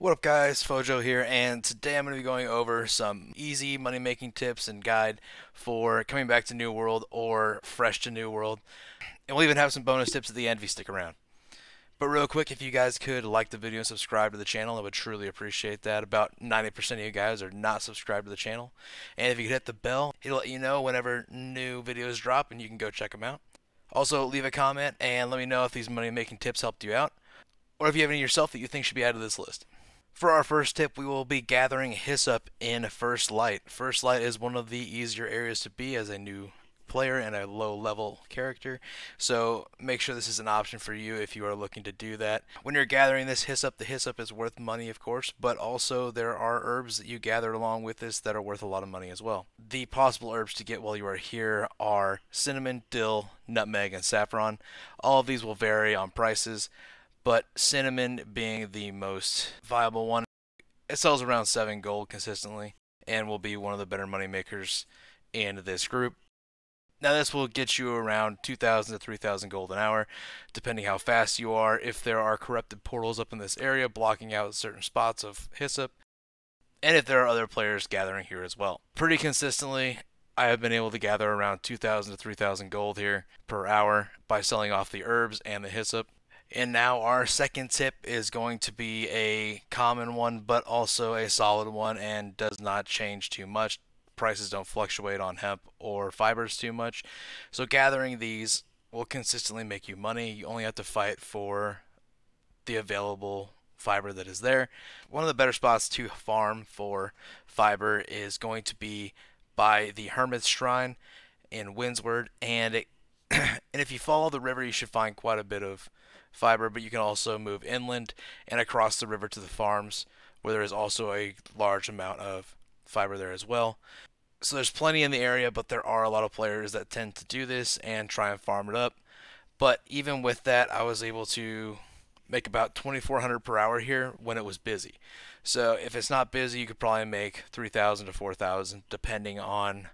What up guys, Fojo here, and today I'm going to be going over some easy money making tips and guide for coming back to New World or fresh to New World. And we'll even have some bonus tips at the end if you stick around. But real quick, if you guys could like the video and subscribe to the channel, I would truly appreciate that. About 90% of you guys are not subscribed to the channel. And if you could hit the bell, it'll let you know whenever new videos drop and you can go check them out. Also, leave a comment and let me know if these money making tips helped you out, or if you have any yourself that you think should be added to this list. For our first tip, we will be gathering Hyssop in First Light. First Light is one of the easier areas to be as a new player and a low level character, so make sure this is an option for you if you are looking to do that. When you're gathering this Hyssop, the Hyssop is worth money of course, but also there are herbs that you gather along with this that are worth a lot of money as well. The possible herbs to get while you are here are cinnamon, dill, nutmeg, and saffron. All of these will vary on prices, but cinnamon being the most viable one. It sells around 7 gold consistently and will be one of the better money makers in this group. Now this will get you around 2,000 to 3,000 gold an hour, depending how fast you are. If there are corrupted portals up in this area blocking out certain spots of Hyssop, and if there are other players gathering here as well. Pretty consistently, I have been able to gather around 2,000 to 3,000 gold here per hour by selling off the herbs and the Hyssop. And now our second tip is going to be a common one, but also a solid one and does not change too much. Prices don't fluctuate on hemp or fibers too much. So gathering these will consistently make you money. You only have to fight for the available fiber that is there. One of the better spots to farm for fiber is going to be by the Hermit's Shrine in Windsward, and if you follow the river, you should find quite a bit of fiber, but you can also move inland and across the river to the farms, where there is also a large amount of fiber there as well. So there's plenty in the area, but there are a lot of players that tend to do this and try and farm it up. But even with that, I was able to make about 2,400 per hour here when it was busy. So if it's not busy, you could probably make 3,000 to 4,000, depending on,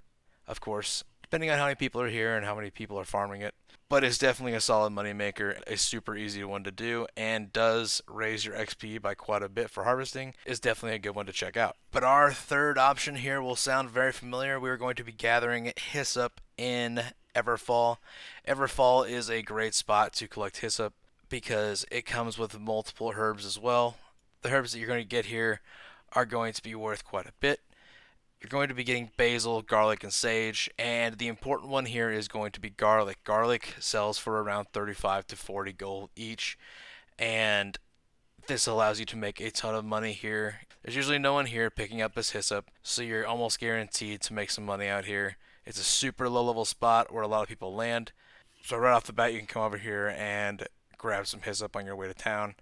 of course, depending on how many people are here and how many people are farming it. But it's definitely a solid money maker, a super easy one to do, and does raise your XP by quite a bit for harvesting. Is definitely a good one to check out. But our third option here will sound very familiar. We are going to be gathering Hyssop in Everfall. Everfall is a great spot to collect Hyssop because it comes with multiple herbs as well. The herbs that you're going to get here are going to be worth quite a bit. You're going to be getting basil, garlic, and sage, and the important one here is going to be garlic. Garlic sells for around 35 to 40 gold each, and this allows you to make a ton of money here. There's usually no one here picking up this Hyssop, so you're almost guaranteed to make some money out here. It's a super low level spot where a lot of people land, so right off the bat you can come over here and grab some Hyssop on your way to town,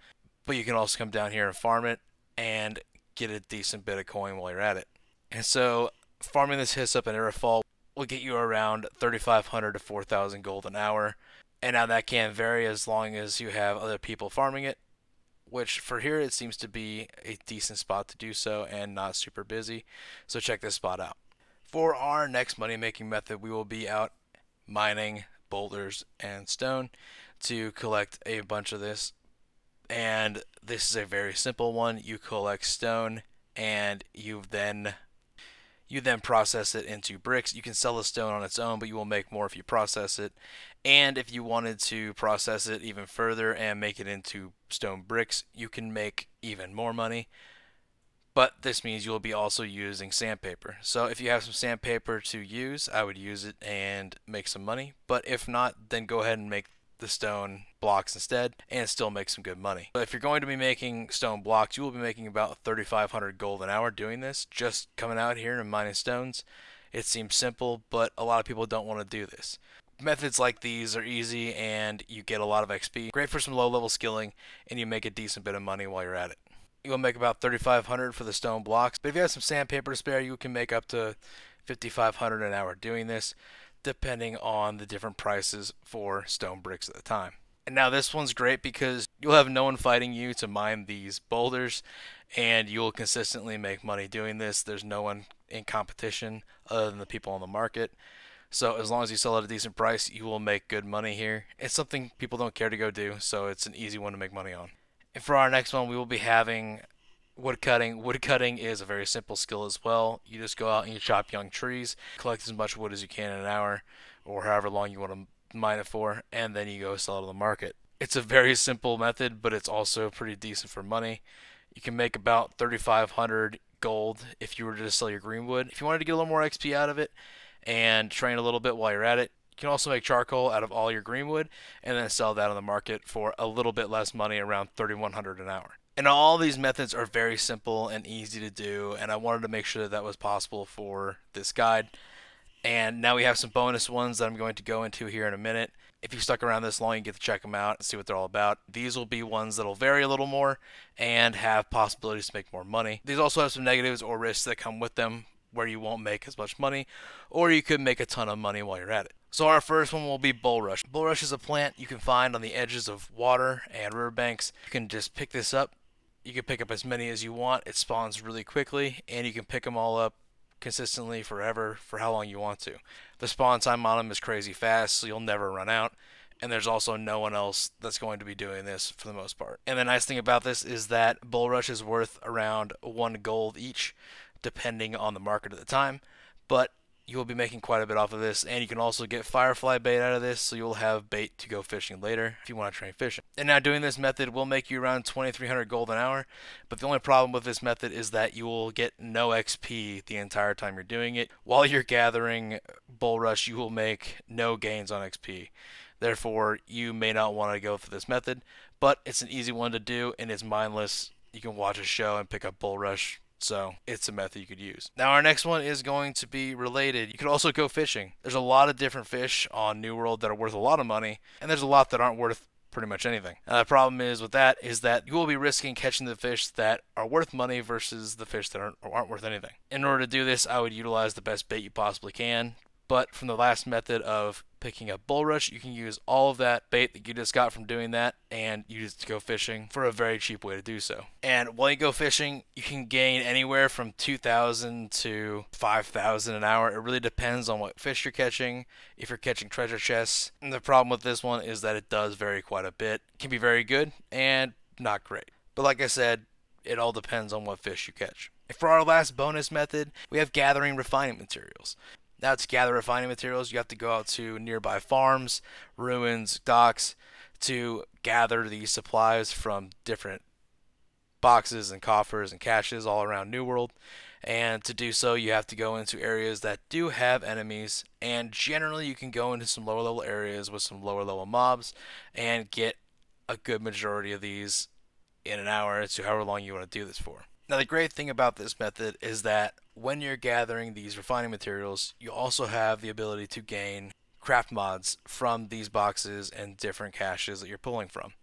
but you can also come down here and farm it and get a decent bit of coin while you're at it. And so farming this Hyssop in Everfall will get you around 3,500 to 4,000 gold an hour. And now that can vary as long as you have other people farming it, which for here it seems to be a decent spot to do so and not super busy. So check this spot out. For our next money making method, we will be out mining boulders and stone to collect a bunch of this. And this is a very simple one. You collect stone and you then process it into bricks. You can sell the stone on its own, but you will make more if you process it. And if you wanted to process it even further and make it into stone bricks, you can make even more money. But this means you will be also using sandpaper. So if you have some sandpaper to use, I would use it and make some money. But if not, then go ahead and make the stone blocks instead and still make some good money. But if you're going to be making stone blocks, you will be making about 3,500 gold an hour doing this, just coming out here and mining stones. It seems simple, but a lot of people don't want to do this. Methods like these are easy and you get a lot of XP. Great for some low level skilling, and you make a decent bit of money while you're at it. You will make about 3,500 for the stone blocks, but if you have some sandpaper to spare, you can make up to 5,500 an hour doing this, depending on the different prices for stone bricks at the time. And now this one's great because you'll have no one fighting you to mine these boulders, and you'll consistently make money doing this. There's no one in competition other than the people on the market. So as long as you sell at a decent price, you will make good money here. It's something people don't care to go do, so it's an easy one to make money on. And for our next one, we will be having Wood cutting is a very simple skill as well. You just go out and you chop young trees, collect as much wood as you can in an hour, or however long you want to mine it for, and then you go sell it to the market. It's a very simple method, but it's also pretty decent for money. You can make about 3,500 gold if you were to just sell your greenwood. If you wanted to get a little more XP out of it and train a little bit while you're at it, you can also make charcoal out of all your greenwood and then sell that on the market for a little bit less money, around 3,100 an hour. And all these methods are very simple and easy to do, and I wanted to make sure that that was possible for this guide. And now we have some bonus ones that I'm going to go into here in a minute. If you stuck around this long, you get to check them out and see what they're all about. These will be ones that will vary a little more and have possibilities to make more money. These also have some negatives or risks that come with them, where you won't make as much money, or you could make a ton of money while you're at it. So our first one will be Bulrush. Bulrush is a plant you can find on the edges of water and riverbanks. You can just pick this up. You can pick up as many as you want. It spawns really quickly, and you can pick them all up consistently forever for how long you want to. The spawn time on them is crazy fast, so you'll never run out. And there's also no one else that's going to be doing this for the most part. And the nice thing about this is that Bulrush is worth around 1 gold each, depending on the market at the time. But you will be making quite a bit off of this, and you can also get firefly bait out of this, so you'll have bait to go fishing later if you want to train fishing. And now doing this method will make you around 2,300 gold an hour, but the only problem with this method is that you will get no XP the entire time you're doing it. While you're gathering Bulrush, you will make no gains on XP. Therefore, you may not want to go for this method, but it's an easy one to do, and it's mindless. You can watch a show and pick up Bulrush. So it's a method you could use. Now our next one is going to be related. You could also go fishing. There's a lot of different fish on New World that are worth a lot of money, and there's a lot that aren't worth pretty much anything. The problem is with that is that you will be risking catching the fish that are worth money versus the fish that aren't worth anything. In order to do this, I would utilize the best bait you possibly can. But from the last method of picking up Bulrush, you can use all of that bait that you just got from doing that and use it to go fishing for a very cheap way to do so. And while you go fishing, you can gain anywhere from 2,000 to 5,000 an hour. It really depends on what fish you're catching, if you're catching treasure chests. And the problem with this one is that it does vary quite a bit. It can be very good and not great. But like I said, it all depends on what fish you catch. For our last bonus method, we have gathering refining materials. Now to gather refining materials, you have to go out to nearby farms, ruins, docks to gather these supplies from different boxes and coffers and caches all around New World. And to do so, you have to go into areas that do have enemies, and generally you can go into some lower level areas with some lower level mobs and get a good majority of these in an hour, to however long you want to do this for. Now the great thing about this method is that when you're gathering these refining materials, you also have the ability to gain craft mods from these boxes and different caches that you're pulling from.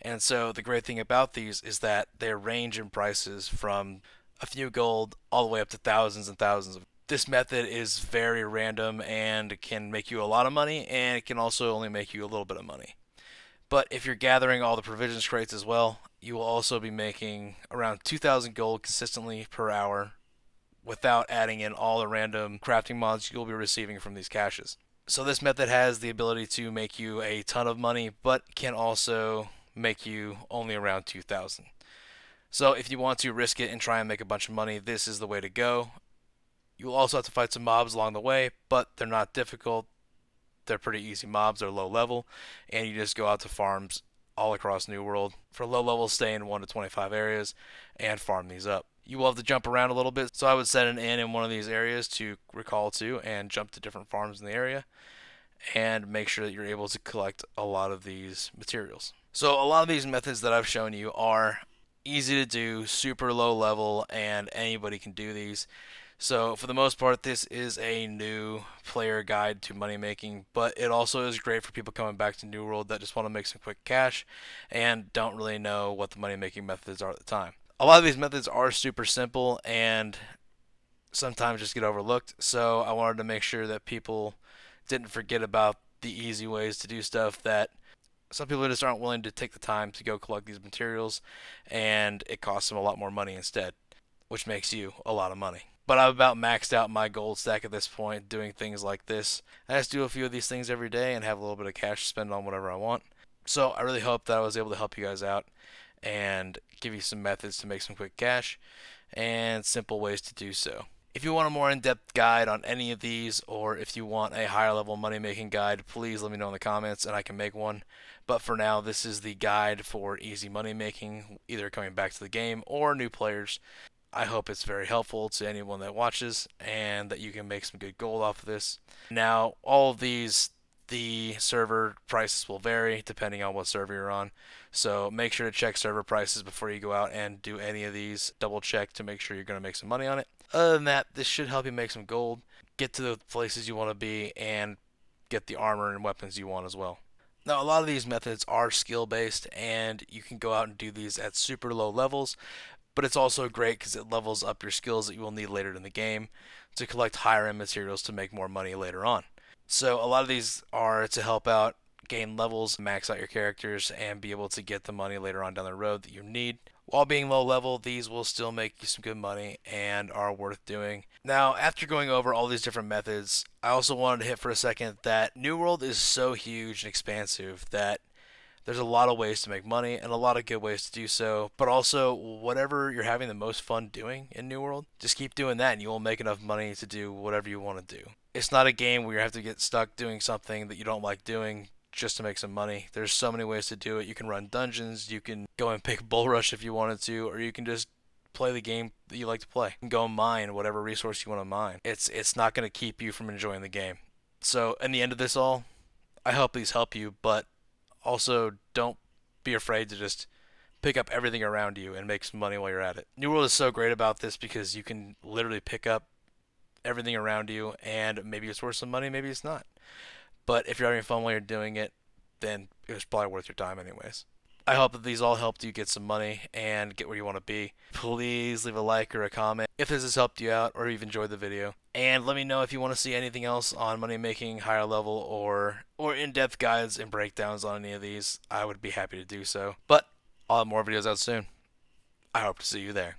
And so the great thing about these is that they range in prices from a few gold all the way up to thousands and thousands of. This method is very random and can make you a lot of money, and it can also only make you a little bit of money. But if you're gathering all the provisions crates as well, you will also be making around 2,000 gold consistently per hour without adding in all the random crafting mods you'll be receiving from these caches. So this method has the ability to make you a ton of money, but can also make you only around 2,000. So if you want to risk it and try and make a bunch of money, this is the way to go. You'll also have to fight some mobs along the way, but they're not difficult. They're pretty easy mobs, they're low level, and you just go out to farms all across New World. For low levels, stay in 1 to 25 areas and farm these up. You will have to jump around a little bit, so I would set an inn in one of these areas to recall to and jump to different farms in the area and make sure that you're able to collect a lot of these materials. So a lot of these methods that I've shown you are easy to do, super low level, and anybody can do these. So for the most part, this is a new player guide to money making, but it also is great for people coming back to New World that just want to make some quick cash and don't really know what the money making methods are at the time. A lot of these methods are super simple and sometimes just get overlooked, so I wanted to make sure that people didn't forget about the easy ways to do stuff that some people just aren't willing to take the time to go collect these materials, and it costs them a lot more money instead, which makes you a lot of money. But I've about maxed out my gold stack at this point doing things like this. I just do a few of these things every day and have a little bit of cash to spend on whatever I want. So I really hope that I was able to help you guys out and give you some methods to make some quick cash and simple ways to do so. If you want a more in-depth guide on any of these, or if you want a higher level money making guide, please let me know in the comments and I can make one. But for now, this is the guide for easy money making, either coming back to the game or new players. I hope it's very helpful to anyone that watches and that you can make some good gold off of this. Now, all of these, the server prices will vary depending on what server you're on. So make sure to check server prices before you go out and do any of these. Double check to make sure you're going to make some money on it. Other than that, this should help you make some gold, get to the places you want to be, and get the armor and weapons you want as well. Now, a lot of these methods are skill based, and you can go out and do these at super low levels, but it's also great because it levels up your skills that you will need later in the game to collect higher end materials to make more money later on. So a lot of these are to help out, gain levels, max out your characters, and be able to get the money later on down the road that you need. While being low level, these will still make you some good money and are worth doing. Now, after going over all these different methods, I also wanted to hit for a second that New World is so huge and expansive that there's a lot of ways to make money and a lot of good ways to do so, but also whatever you're having the most fun doing in New World, just keep doing that and you will make enough money to do whatever you want to do. It's not a game where you have to get stuck doing something that you don't like doing just to make some money. There's so many ways to do it. You can run dungeons, you can go and pick Bulrush if you wanted to, or you can just play the game that you like to play. You can go mine whatever resource you want to mine. It's not going to keep you from enjoying the game. So in the end of this all, I hope these help you, but also, don't be afraid to just pick up everything around you and make some money while you're at it. New World is so great about this because you can literally pick up everything around you, and maybe it's worth some money, maybe it's not. But if you're having fun while you're doing it, then it was probably worth your time anyways. I hope that these all helped you get some money and get where you want to be. Please leave a like or a comment if this has helped you out or you've enjoyed the video. And let me know if you want to see anything else on money making, higher level, or in-depth guides and breakdowns on any of these. I would be happy to do so. But I'll have more videos out soon. I hope to see you there.